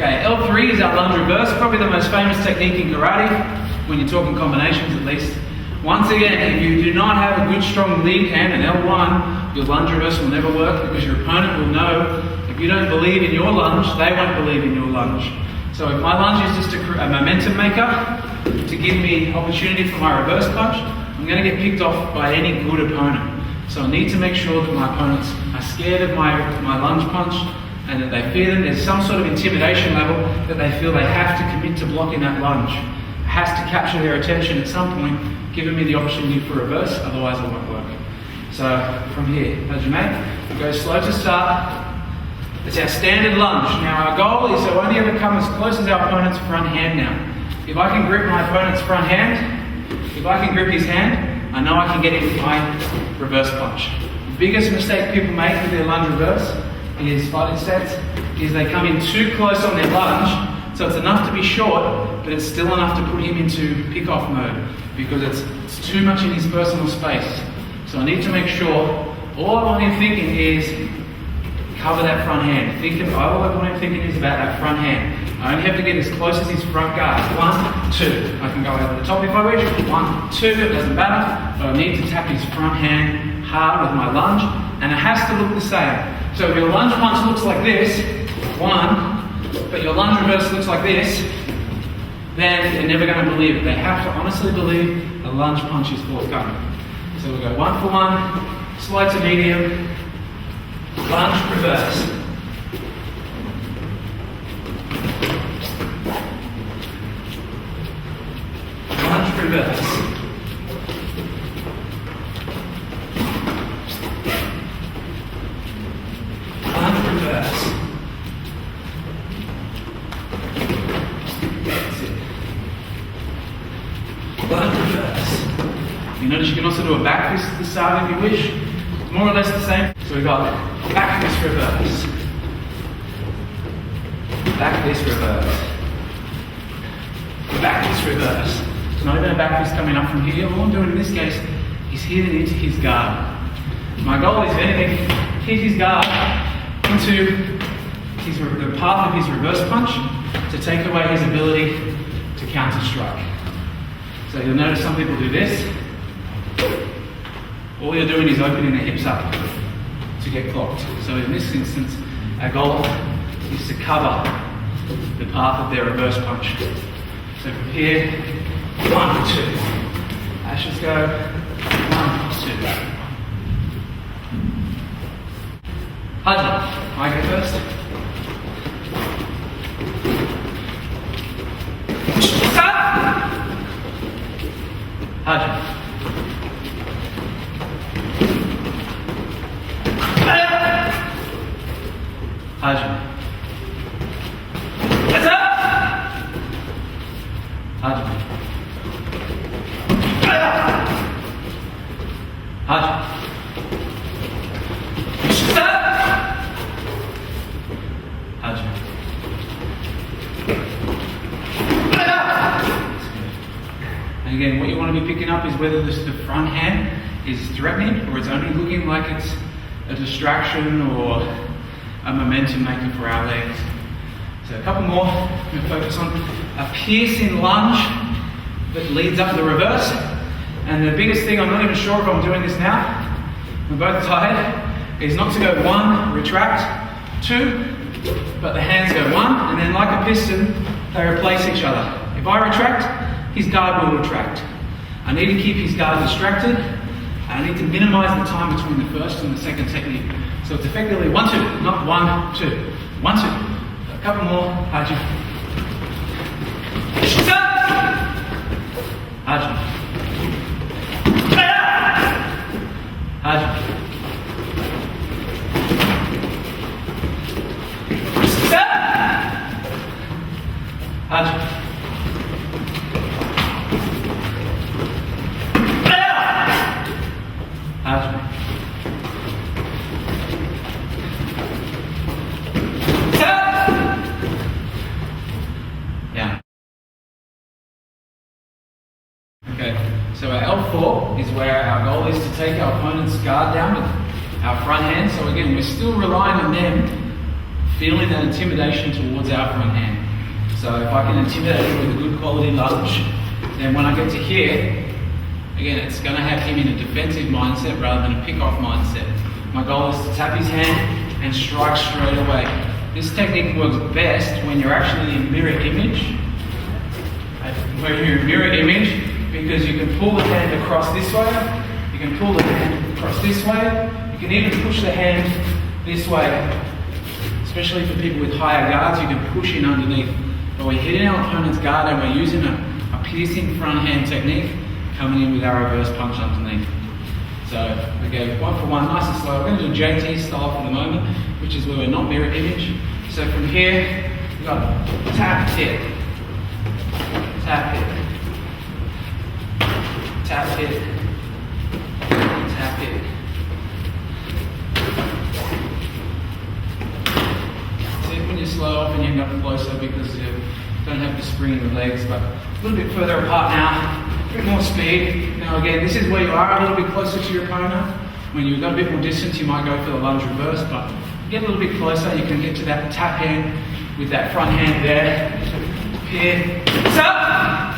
Okay, L3 is our lunge reverse, probably the most famous technique in karate, when you're talking combinations at least. Once again, if you do not have a good strong lead hand in L1, your lunge reverse will never work because your opponent will know if you don't believe in your lunge, they won't believe in your lunge. So if my lunge is just a momentum maker to give me opportunity for my reverse punch, I'm going to get picked off by any good opponent. So I need to make sure that my opponents are scared of my lunge punch and that they feel that there's some sort of intimidation level that they feel they have to commit to blocking that lunge. It has to capture their attention at some point, giving me the opportunity for reverse, otherwise it won't work. So from here, Hajime, go slow to start. It's our standard lunge. Now our goal is to only ever come as close as our opponent's front hand now. If I can grip my opponent's front hand, if I can grip his hand, I know I can get him with my reverse punch. The biggest mistake people make with their lunge reverse is fighting sets is they come in too close on their lunge, so it's enough to be short, but it's still enough to put him into pick-off mode because it's too much in his personal space. So I need to make sure all I want him thinking is cover that front hand. All I want him thinking is about that front hand. I only have to get as close as his front guard. 1, 2. I can go over the top if I wish. 1, 2. It doesn't matter. But I need to tap his front hand hard with my lunge, and it has to look the same. So if your lunge punch looks like this, 1, but your lunge reverse looks like this, then they're never going to believe it. They have to honestly believe a lunge punch is forthcoming. So we'll go 1 for 1, slow to medium, lunge reverse. Lunge reverse. Lunge reverse. That's it. Lunge reverse. You notice you can also do a back fist at the start if you wish. It's more or less the same. So we've got back fist reverse. Back fist reverse. Back fist reverse. It's not even a back fist coming up from here. All I'm doing in this case is hitting into his guard. My goal is, if anything, hit his guard into the path of his reverse punch to take away his ability to counter strike. So you'll notice some people do this. All you're doing is opening the hips up to get clocked. So in this instance, our goal is to cover the path of their reverse punch. So from here, 1, 2. Ashes go, 1, 2. Hajime, I go first. Hajime. Hajime. Hajime. Hajime. Hajime. And again, what you want to be picking up is whether the front hand is threatening or it's only looking like it's a distraction or a momentum maker for our legs. So a couple more. I'm going to focus on a piercing lunge that leads up the reverse. And the biggest thing, I'm not even sure if I'm doing this now, we're both tired, is not to go 1, retract, 2, but the hands go 1, and then like a piston, they replace each other. If I retract, his guard will retract. I need to keep his guard distracted, and I need to minimize the time between the first and the second technique. So it's effectively 1, 2, not 1, 2. 1, 2. So a couple more. Hajime. Hajime. Hajime. Hajime. Hajime. Yeah. Okay, so our L4 is where our goal is to take our opponent's guard down with our front hand. So again, we're still relying on them feeling that intimidation towards our front hand. So if I can intimidate him with a good quality lunge, then when I get to here, again, it's going to have him in a defensive mindset rather than a pick-off mindset. My goal is to tap his hand and strike straight away. This technique works best when you're actually in mirror image. When you're in mirror image, because you can pull the hand across this way, you can pull the hand across this way, you can even push the hand this way. Especially for people with higher guards, you can push in underneath. But we're hitting our opponent's guard and we're using a piercing front hand technique, coming in with our reverse punch underneath. So we go 1 for 1, nice and slow. We're going to do JT style for the moment, which is where we're not mirror image. So from here, we've got tap, hit, tap, hit, tap, hit, tap, hit. See, when you slow off and you end up closer because you don't have the spring in the legs, but a little bit further apart now. A bit more speed. Now again, this is where you are a little bit closer to your opponent. When you've got a bit more distance, you might go for the lunge reverse, but get a little bit closer, you can get to that tap hand with that front hand there. Here, it's up!